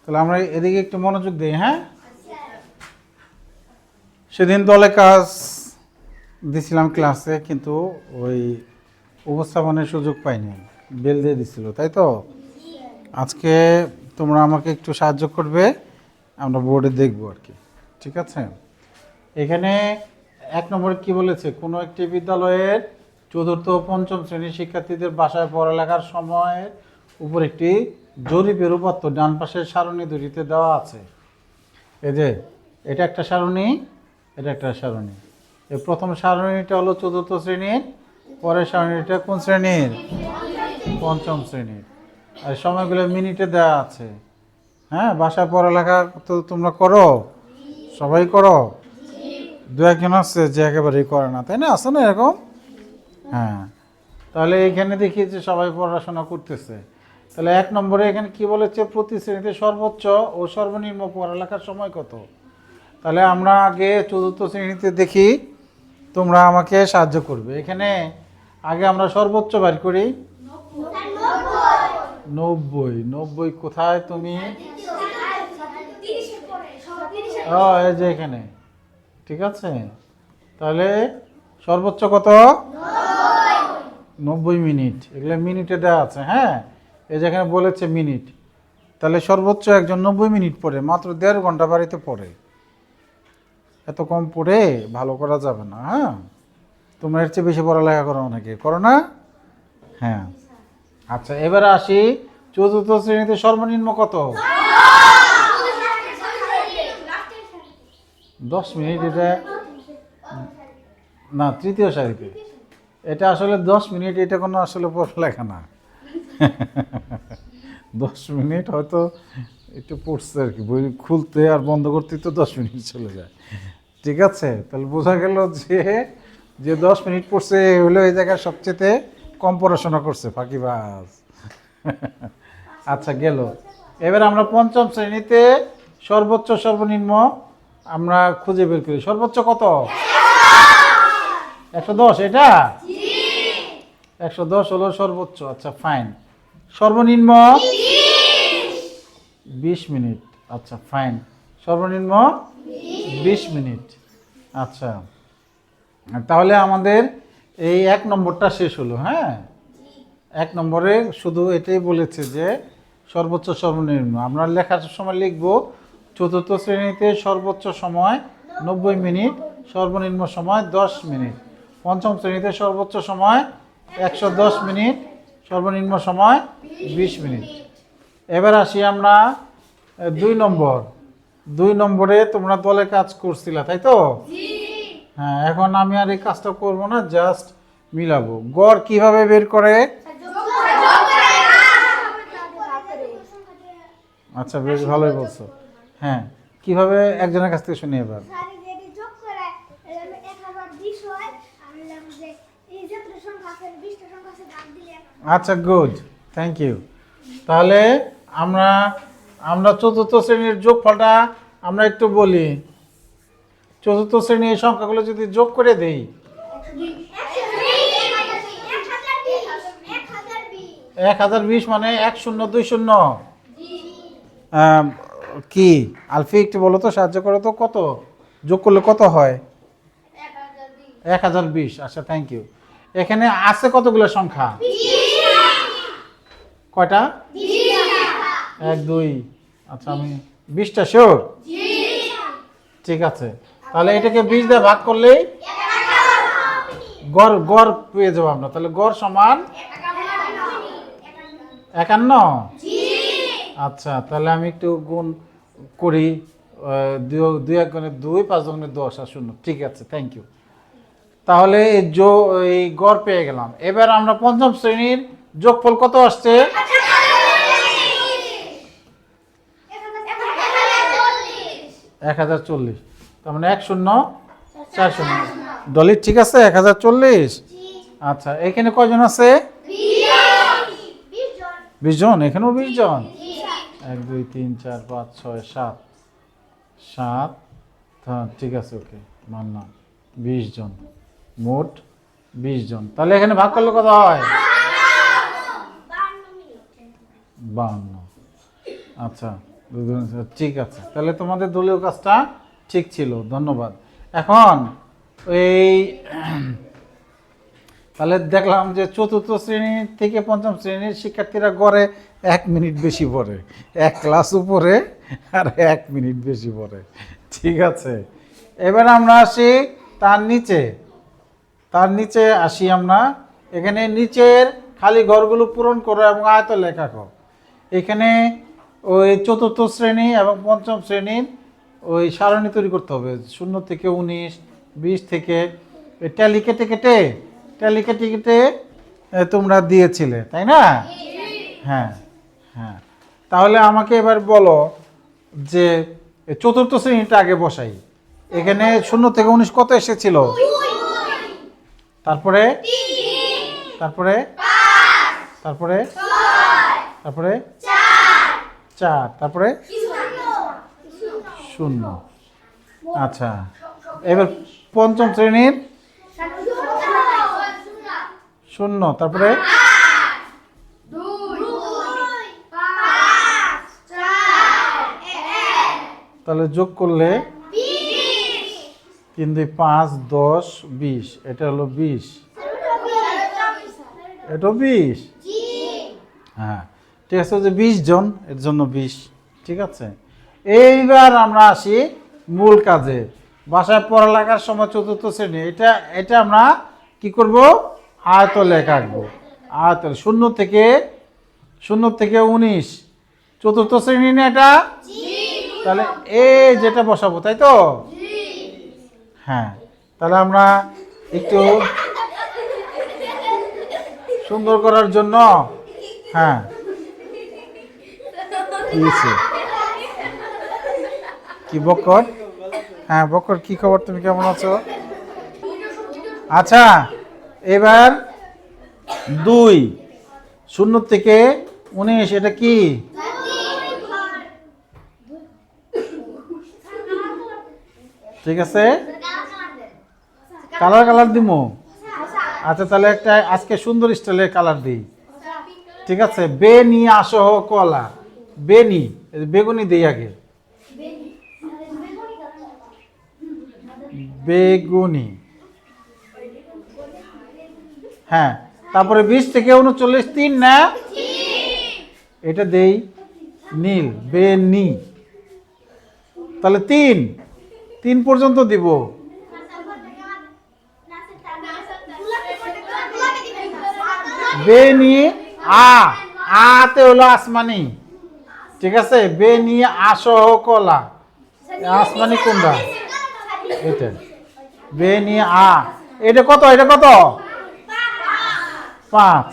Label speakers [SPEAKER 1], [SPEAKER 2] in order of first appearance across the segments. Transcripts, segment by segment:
[SPEAKER 1] তাহলে আমরা এদিকে একটু মনোযোগ দিই। হ্যাঁ, সেদিন দলে কাজ দিছিলাম ক্লাসে, কিন্তু ওই উপস্থাপনের সুযোগ পাইনি, বেল দিয়ে দিছিল, তাই তো? আজকে তোমরা আমাকে একটু সাহায্য করবে, আমরা বোর্ডে দেখব আর কি। ঠিক আছে? এখানে 1 নম্বরে কি বলেছে, কোনো একটি বিদ্যালয়ের 4র্থ ও 5ম শ্রেণীর শিক্ষার্থীদের বাসায় পড়ালেখার সময়ের উপর একটি জরিপের উপাত্ত ডান পাশের সারণী দুটিতে দেওয়া আছে। এই যে এটা একটা সারণী, এটা একটা সারণী। এই প্রথম সারণীটা হলো 4র্থ শ্রেণীর, পরের সারণীটা কোন শ্রেণীর? 5ম শ্রেণীর। আর সময়গুলো মিনিটে দেওয়া আছে। হ্যাঁ, বাসায় পড়ালেখা তো তোমরা করো, সবাই করো। দু একজন আছে যে একেবারেই করে না, তাই না? আছে না এরকম? হ্যাঁ, তাহলে এইখানে দেখি যে সবাই পড়াশোনা করতেছে। তাহলে 1 নম্বরে এখানে কি বলেছে, প্রতি শ্রেণীতে সর্বোচ্চ ও সর্বনিম্ন পড়ালেখার সময় কত? তাহলে আমরা আগে 4র্থ শ্রেণীতে দেখি, তোমরা আমাকে সাহায্য করবে। এখানে আগে আমরা সর্বোচ্চ বার করি। 90 কোথায় তুমি? ও, এই যে এখানে। ঠিক আছে, তাহলে সর্বোচ্চ কত? 90 মিনিট। এগুলো মিনিটে দেওয়া আছে। হ্যাঁ, এই যেখানে বলেছে মিনিট, তাহলে সর্বোচ্চ একজন 90 মিনিট পড়ে, মাত্র 1.5 ঘন্টা বাড়িতে পড়ে। এত কম পড়ে ভালো করা যাবে না। হ্যাঁ, তোমরা এর চেয়ে বেশি পড়ালেখা করো, অনেকে করো না? হ্যাঁ, আচ্ছা, এবারে আসি 4র্থ শ্রেণীতে সর্বনিম্ন কত? 10 মিনিট। এটা না, 3য় সারিতে। এটা আসলে 10 মিনিট, এটা কোনো আসলে পড়ালেখা না। 10 মিনিট হয়তো একটু পড়ছে আর কি, বই খুলতে আর বন্ধ করতে তো 10 মিনিট চলে যায়। ঠিক আছে, তাহলে বোঝা গেল যে 10 মিনিট পড়ছে হলো এই জায়গায় সবচেয়ে কম পড়াশোনা করছে, ফাঁকিবাজ। আচ্ছা, গেল। এবার আমরা 5ম শ্রেণীতে সর্বোচ্চ সর্বনিম্ন আমরা খুঁজে বের করি। সর্বোচ্চ কত? 110। এটা 110 হলো সর্বোচ্চ। আচ্ছা, ফাইন। সর্বনিম্ন 20 মিনিট। আচ্ছা, ফাইন। সর্বনিম্ন 20 মিনিট। আচ্ছা, তাহলে আমাদের এই 1 নম্বরটা শেষ হলো। হ্যাঁ, 1 নম্বরে শুধু এটাই বলেছে যে সর্বোচ্চ সর্বনিম্ন। আমরা লেখার সময় লিখব 4র্থ শ্রেণীতে সর্বোচ্চ সময় 90 মিনিট, সর্বনিম্ন সময় 10 মিনিট। 5ম শ্রেণীতে সর্বোচ্চ সময় 110 মিনিট, সর্বনিম্ন সময় 20 মিনিট। এবার আসি আমরা 2 নম্বর। 2 নম্বরে তোমরা দলে কাজ করছিলা, তাই তো? হ্যাঁ, এখন আমি আর এই কাজটা করব না, জাস্ট মিলাবো। গড় কিভাবে বের করে? আচ্ছা, বেশ ভালোই বলছো। হ্যাঁ, কিভাবে একজনের কাছ থেকে শুনি এবার। আচ্ছা, গুড, থ্যাংক ইউ। তাহলে আমরা 4র্থ শ্রেণীর যোগফলটা আমরা একটু বলি। 4র্থ শ্রেণীর এই সংখ্যাগুলো যদি যোগ করে দেই, 1020 মানে 1020। কি আলফি, একটু বলো তো, সাহায্য করো তো, কত যোগ করলে কত হয়? 1020। আচ্ছা, থ্যাংক ইউ। এখানে আছে কতগুলো সংখ্যা? কয়টা? 1 2। আচ্ছা, আমি 20টা শিওর। ঠিক আছে, তাহলে এটাকে 20 দিয়ে ভাগ করলেই গড় পেয়ে যাবো আমরা। তাহলে গড় সমান 51। আচ্ছা, তাহলে আমি একটু গুণ করি। 2 1 গুণে 2, 5 গুণে 10 আর 0। ঠিক আছে, থ্যাংক ইউ। তাহলে এই গড় পেয়ে গেলাম। এবার আমরা 5ম শ্রেণীর যোগফল কত আসছে? 1040। তার মানে 1040। ডলি, ঠিক আছে, 1040। আচ্ছা, এখানে কয়জন আছে? 20 জন। এখানেও 20 জন। 1 2 3 4 5 6 7 7। হ্যাঁ, ঠিক আছে, ওকে, মানলাম। 20 জন, মোট 20 জন। তাহলে এখানে ভাগ করলে কত হয়? 52। আচ্ছা, ঠিক আছে, তাহলে তোমাদের দলীয় কাজটা ঠিক ছিল, ধন্যবাদ। এখন এই তাহলে দেখলাম যে চতুর্থ শ্রেণী থেকে পঞ্চম শ্রেণীর শিক্ষার্থীরা গড়ে 1 মিনিট বেশি পড়ে, এক ক্লাস উপরে আর 1 মিনিট বেশি পড়ে। ঠিক আছে, এবার আমরা আসি তার নিচে আসি আমরা। এখানে নিচের খালি ঘরগুলো পূরণ করো এবং আয়ত লেখা করো। এখানে ওই চতুর্থ শ্রেণী এবং পঞ্চম শ্রেণীর ওই সারণী তৈরি করতে হবে, 0 থেকে 19, 20 থেকে ট্যালি কেটে কেটে তোমরা দিয়েছিলে, তাই না? হ্যাঁ হ্যাঁ, তাহলে আমাকে এবার বলো যে চতুর্থ শ্রেণীটা আগে বসাই। এখানে 0 থেকে 19 কত এসেছিল? তারপরে তারপরে তারপরে তারপরে 4, তারপরে 0। আচ্ছা, এবার পঞ্চম শ্রেণীর 0, তারপরে তাহলে যোগ করলে 3, 2, 5, 10, 20, এটা হলো 20, এটা 20। হ্যাঁ ঠিক আছে, যে 20 জন, এর জন্য 20। ঠিক আছে, এইবার আমরা আসি মূল কাজে। বাসায় পড়ালেখার সময় চতুর্থ শ্রেণী এটা আমরা কি করব? আয়ত লেখা আঁকবো। আয়ত 0 থেকে 19 চতুর্থ শ্রেণী না এটা? তাহলে এই যেটা বসাবো, তাই তো? হ্যাঁ, তাহলে আমরা একটু সুন্দর করার জন্য, হ্যাঁ কি বকর? হ্যাঁ বকর, কি খবর? তুমি কেমন আছো? আচ্ছা, এবার 2, 0 থেকে 19, এটা কি? ঠিক আছে, কালার দিমো। আচ্ছা, তাহলে একটা আজকে সুন্দর স্টাইলে কালার দিই। ঠিক আছে, বেনি আসহ কলা, বেনি বেগুনি দিই আগে, বেগুনি। হ্যাঁ, তারপরে 20 থেকে 39 3 না, এটা দেই নীল, বেনি। তাহলে 3 পর্যন্ত দিব। বেনি আতে হলো আসমানি। ঠিক আছে, বেনি আসহ কলা, আসমানি কোনটা? এটা বেনি এটা কত? 5।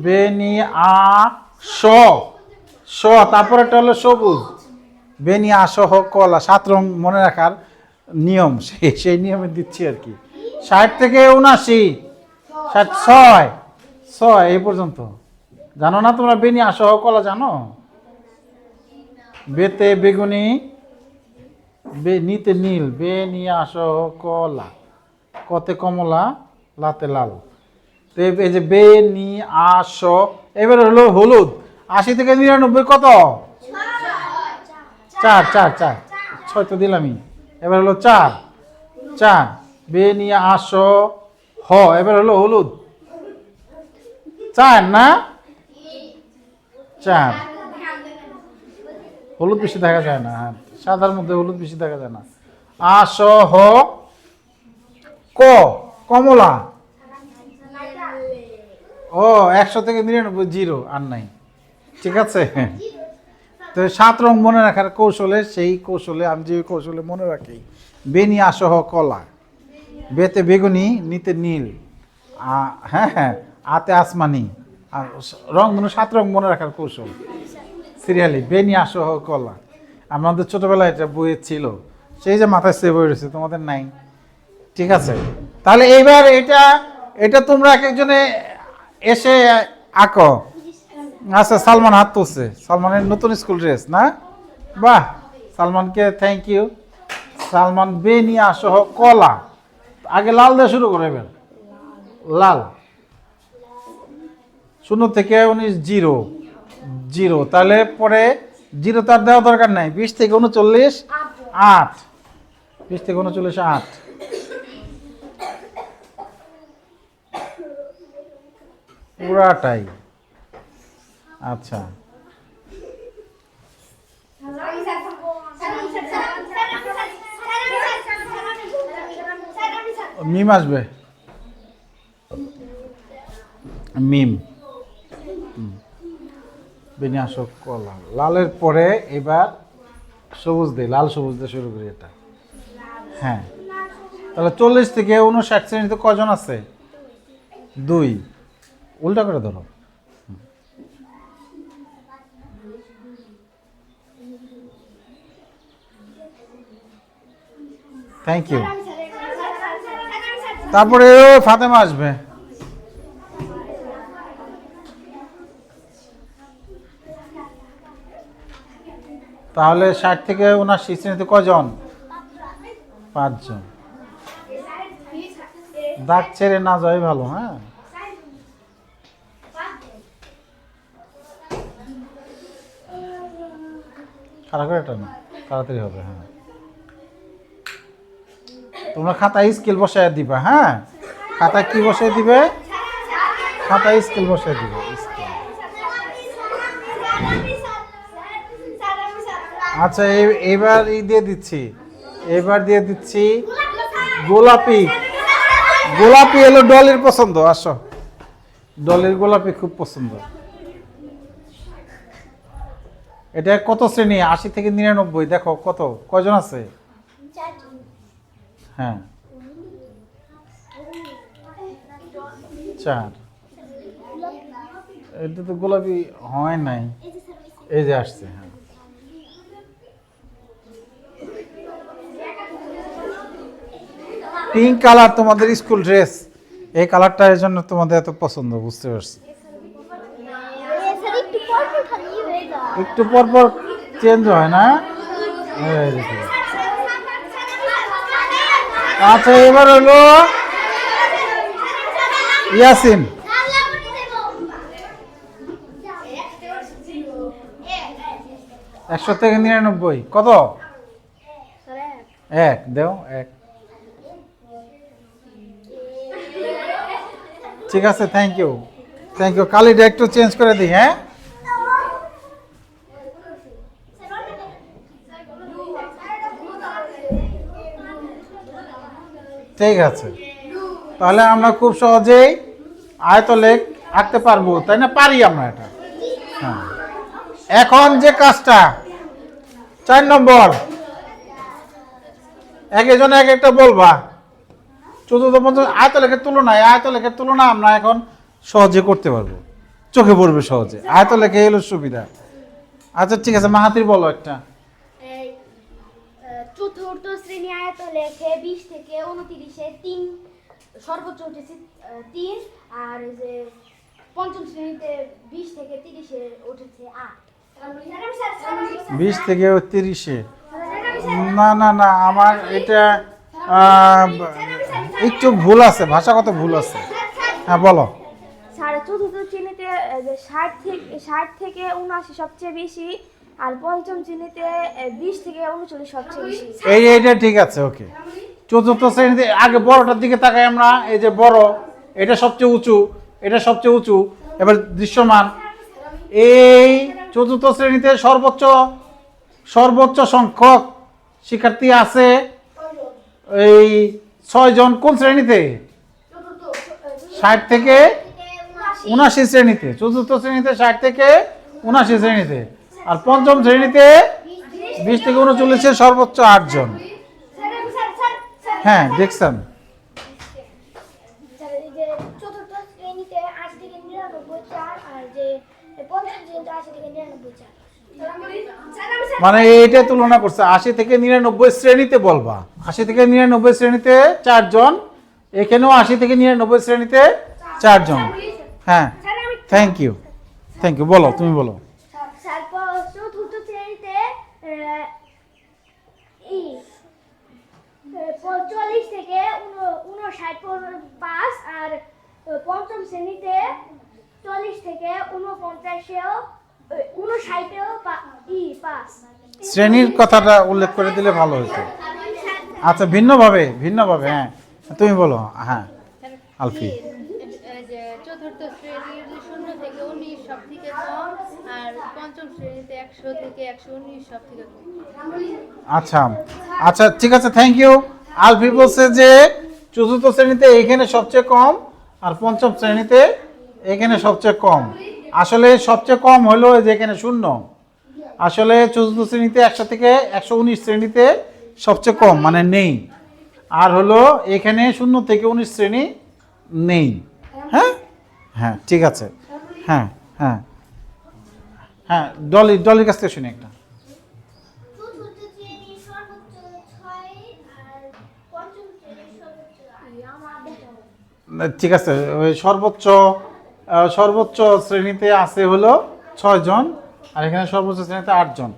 [SPEAKER 1] বেনি তারপরে হলো সবুজ, বেনি আসহ কলা। 7 রং মনে রাখার নিয়ম, সেই নিয়মে দিচ্ছি আর কি। 60 থেকে 79, 6 এই পর্যন্ত। জানো না তোমরা বেনি আসহ কলা জানো? বেতে বেগুনি, নিতে নীল, বেনি আসহ কলা, কতে কমলা, লাতে লাল। তো এই যে বেনি আস, এবার হলো হলুদ। 80 থেকে 99 কত? 4 6 তো দিলামই। এবার হলো 4 বেনি আস এবার হলো হলুদ। 4 না, 4। হলুদ বেশি দেখা যায় না, সাদার মধ্যে হলুদ বেশি দেখা যায় না। আস কমলা। 100 থেকে 99 0 আর নাই। ঠিক আছে, তো 7 রং মনে রাখার কৌশলে, সেই কৌশলে আমি যে কৌশলে মনে রাখি, বেনি আসহ কলা, বেতে বেগুনি, নিতে নীল, হ্যাঁ আতে আসমানি, আর রংগুলো 7 রং মনে রাখার কৌশল সিরিয়ালি, বেনি আসহ কলা। আমাদের ছোটবেলায় এটা বইয়ে ছিল, সেই যে মাথায় সেভ হয়ে রয়েছে, তোমাদের নাই। ঠিক আছে, তাহলে এইবার এটা তোমরা এক একজনে এসে আঁকো। আচ্ছা, সালমান হাত তুলছে, সালমানের নতুন স্কুল ড্রেস না? বাহ, সালমানকে থ্যাংক ইউ। সালমান বেনি আসহ কলা, আগে লাল দিয়ে শুরু করে এবার। লাল 0 থেকে 19 জিরো জিরো, তাহলে পরে জিরো তার দেওয়া দরকার নাই। 20 থেকে 39 8, 20 থেকে 39 8, পুরাটাই। আচ্ছা মিম আসবে, মিম বিন্যাসক কলা। লালের পরে এবার সবুজ দিই, লাল সবুজ দিয়ে শুরু করি এটা। হ্যাঁ, তাহলে 40 থেকে 59 শ্রেণীতে কজন আছে? 2। উল্টা করে ধরো। Thank you. তারপরে ফাতেমা আসবে। তাহলে 60 থেকে 79 শ্রেণীতে কজন? 5 জন। দাগ ছেড়ে না যাই ভালো। হ্যাঁ, খারাপ করে এটা না, তাড়াতাড়ি হবে। হ্যাঁ, তোমরা খাতায় স্কেল বসায় দিবা। হ্যাঁ, খাতায় কি বসায় দিবে? খাতায় স্কেল বসায় দিবে। আচ্ছা, এবার দিয়ে দিচ্ছি, এবার দিয়ে দিচ্ছি গোলাপি। গোলাপি হলো ডলের পছন্দ। আসো, ডলের গোলাপি খুব পছন্দ। এটা কত শ্রেণী? 80 থেকে 99। দেখো কত, কয়জন আছে? হ্যাঁ, 4। এটা তো গোলাপি হয় নাই, এই যে আসছে। হ্যাঁ, পিঙ্ক কালার তোমাদের স্কুল ড্রেস, এই কালারটা এর জন্য তোমাদের এত পছন্দ, বুঝতে পারছি। একটু পর পর চেঞ্জ হয় না? আচ্ছা, এবার হলো ইয়াসিন। 100 থেকে 99 কত? 1 দেও, 1। ঠিক আছে, থ্যাংক ইউ, থ্যাংক ইউ। কালিটা একটু চেঞ্জ করে দিই। হ্যাঁ, ঠিক আছে। তাহলে আমরা খুব সহজেই আয়তলেখ আঁকতে পারবো, তাই না? পারি আমরা এটা। হ্যাঁ, এখন যে কাজটা 4 নম্বর, একজন এক একটা বলবা। চতুর্থ পঞ্চম আয়তলেখের তুলনা আমরা এখন সহজে করতে পারবো, চোখে পড়বে সহজে। আয়তলেখে এলো সুবিধা। আচ্ছা, ঠিক আছে, মাহাতির বলো একটা।
[SPEAKER 2] চতুর্থ শ্রেণী আয়তলেখে 20 থেকে 29-এ 3 সর্বোচ্চ উঠেছে 3, আর যে পঞ্চম শ্রেণীতে 20 থেকে 30-এ উঠেছে 8।
[SPEAKER 1] 20 থেকে 30-এ? না না না, আমার এটা একটু ভুল আছে, ভাষাগত ভুল আছে। হ্যাঁ, বলো।
[SPEAKER 2] চতুর্থ শ্রেণীতে 60 থেকে 79 সবচেয়ে বেশি, আর পঞ্চম শ্রেণীতে 20 থেকে 39 সবচেয়ে বেশি।
[SPEAKER 1] এইটা ঠিক আছে, ওকে। চতুর্থ শ্রেণীতে আগে বড়টার দিকে তাকাই আমরা। এই যে বড়, এটা সবচেয়ে উঁচু, এটা সবচেয়ে উঁচু। এবার দৃশ্যমান, এই চতুর্থ শ্রেণীতে সর্বোচ্চ সংখ্যক শিক্ষার্থী আছে এই 6 জন। কোন শ্রেণীতে? 60 থেকে 79 শ্রেণীতে। চতুর্থ শ্রেণীতে 60 থেকে 79 শ্রেণীতে। আর পঞ্চম শ্রেণীতে 20 থেকে 39 সর্বোচ্চ 8 জন। হ্যাঁ, দেখছেন।
[SPEAKER 2] চতুর্থ শ্রেণীতে 80 থেকে 99 4, আর যে পঞ্চম শ্রেণীতে 80 থেকে 99 4।
[SPEAKER 1] মানে এইটা তুলনা করছে। 80 থেকে 99 শ্রেণীতে বলবা। 80 থেকে 99 শ্রেণীতে 4 জন, এখানেও 80 থেকে 99 শ্রেণীতে 4 জন। হ্যাঁ, থ্যাংক ইউ, থ্যাংক ইউ। বলো, তুমি বলো।
[SPEAKER 2] চতুর্থ শ্রেণীতে 40 থেকে পাস, আর পঞ্চম শ্রেণীতে 40 থেকে 49-এও 59-এও পাস।
[SPEAKER 1] শ্রেণীর কথাটা উল্লেখ করে দিলে ভালো হতো। আচ্ছা, ভিন্নভাবে হ্যাঁ, তুমি বলো। হ্যাঁ আলফি।
[SPEAKER 3] যে চতুর্থ শ্রেণীর 0 থেকে 19 সব থেকে কম, আর পঞ্চম শ্রেণীতে 100 থেকে 119 সব থেকে কম।
[SPEAKER 1] আচ্ছা ঠিক আছে, থ্যাংক ইউ। আলফি বলছে যে চতুর্থ শ্রেণীতে এইখানে সবচেয়ে কম, আর পঞ্চম শ্রেণীতে এখানে সবচেয়ে কম। আসলে সবচেয়ে কম হলো যেখানে 0। আসলে চতুর্থ শ্রেণীতে 100 থেকে 119 শ্রেণীতে সবচেয়ে কম মানে নেই, আর হলো এখানে 0 থেকে 19 শ্রেণী নেই। হ্যাঁ হ্যাঁ ঠিক আছে। হ্যাঁ হ্যাঁ হ্যাঁ, ডলির কাছ থেকে শুনি একটা।
[SPEAKER 2] চতুর্থ শ্রেণীর সর্বোচ্চ 6 আর পঞ্চম শ্রেণীর সর্বোচ্চ 8।
[SPEAKER 1] ঠিক আছে, ওই সর্বোচ্চ শ্রেণীতে আছে হলো 6 জন, আর এখানে সর্বোচ্চ শ্রেণীতে 8 জন।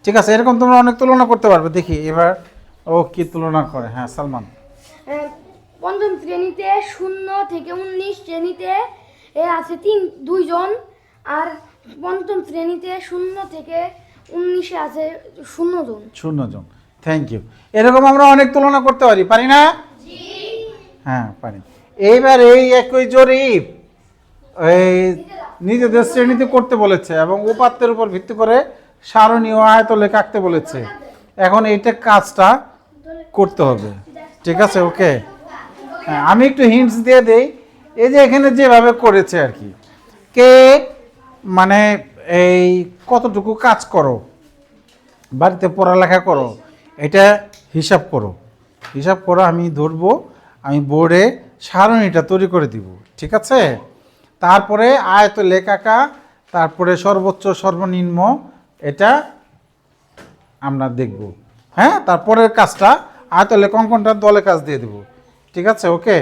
[SPEAKER 1] ঠিক আছে, এরকম তোমরা অনেক তুলনা করতে পারবে। দেখি এবার ও কি তুলনা করে। হ্যাঁ সালমান।
[SPEAKER 2] পঞ্চম শ্রেণীতে 0 থেকে 19 শ্রেণীতে আছে 2 জন, আর পঞ্চম শ্রেণীতে 0 থেকে 19 আছে 0 জন।
[SPEAKER 1] 0 জন, থ্যাংক ইউ। এরকম আমরা অনেক তুলনা করতে পারি না? হ্যাঁ পারি। এইবার এই একই জরিপ এই নিজেদের শ্রেণীতে করতে বলেছে এবং উপাত্তের উপর ভিত্তি করে সারণী ও আয়তলেখ আঁকতে বলেছে। এখন এইটা কাজটা করতে হবে। ঠিক আছে, ওকে। হ্যাঁ, আমি একটু হিন্টস দিয়ে দেই। এই যে এখানে যেভাবে করেছে আর কি, কে মানে এই কতটুকু কাজ করো, বাড়িতে পড়ালেখা করো, এটা হিসাব করো। আমি ধরবো, আমি বোর্ডে সারণীটা তৈরি করে দিব। ঠিক আছে, তারপরে আয়তলেখ আঁকা, তারপরে সর্বোচ্চ সর্বনিম্ন, এটা আমরা দেখব। হ্যাঁ, তারপরের কাজটা আয়তলেখ অঙ্কনটা দলে কাজ দিয়ে দেব। ঠিক আছে, ওকে।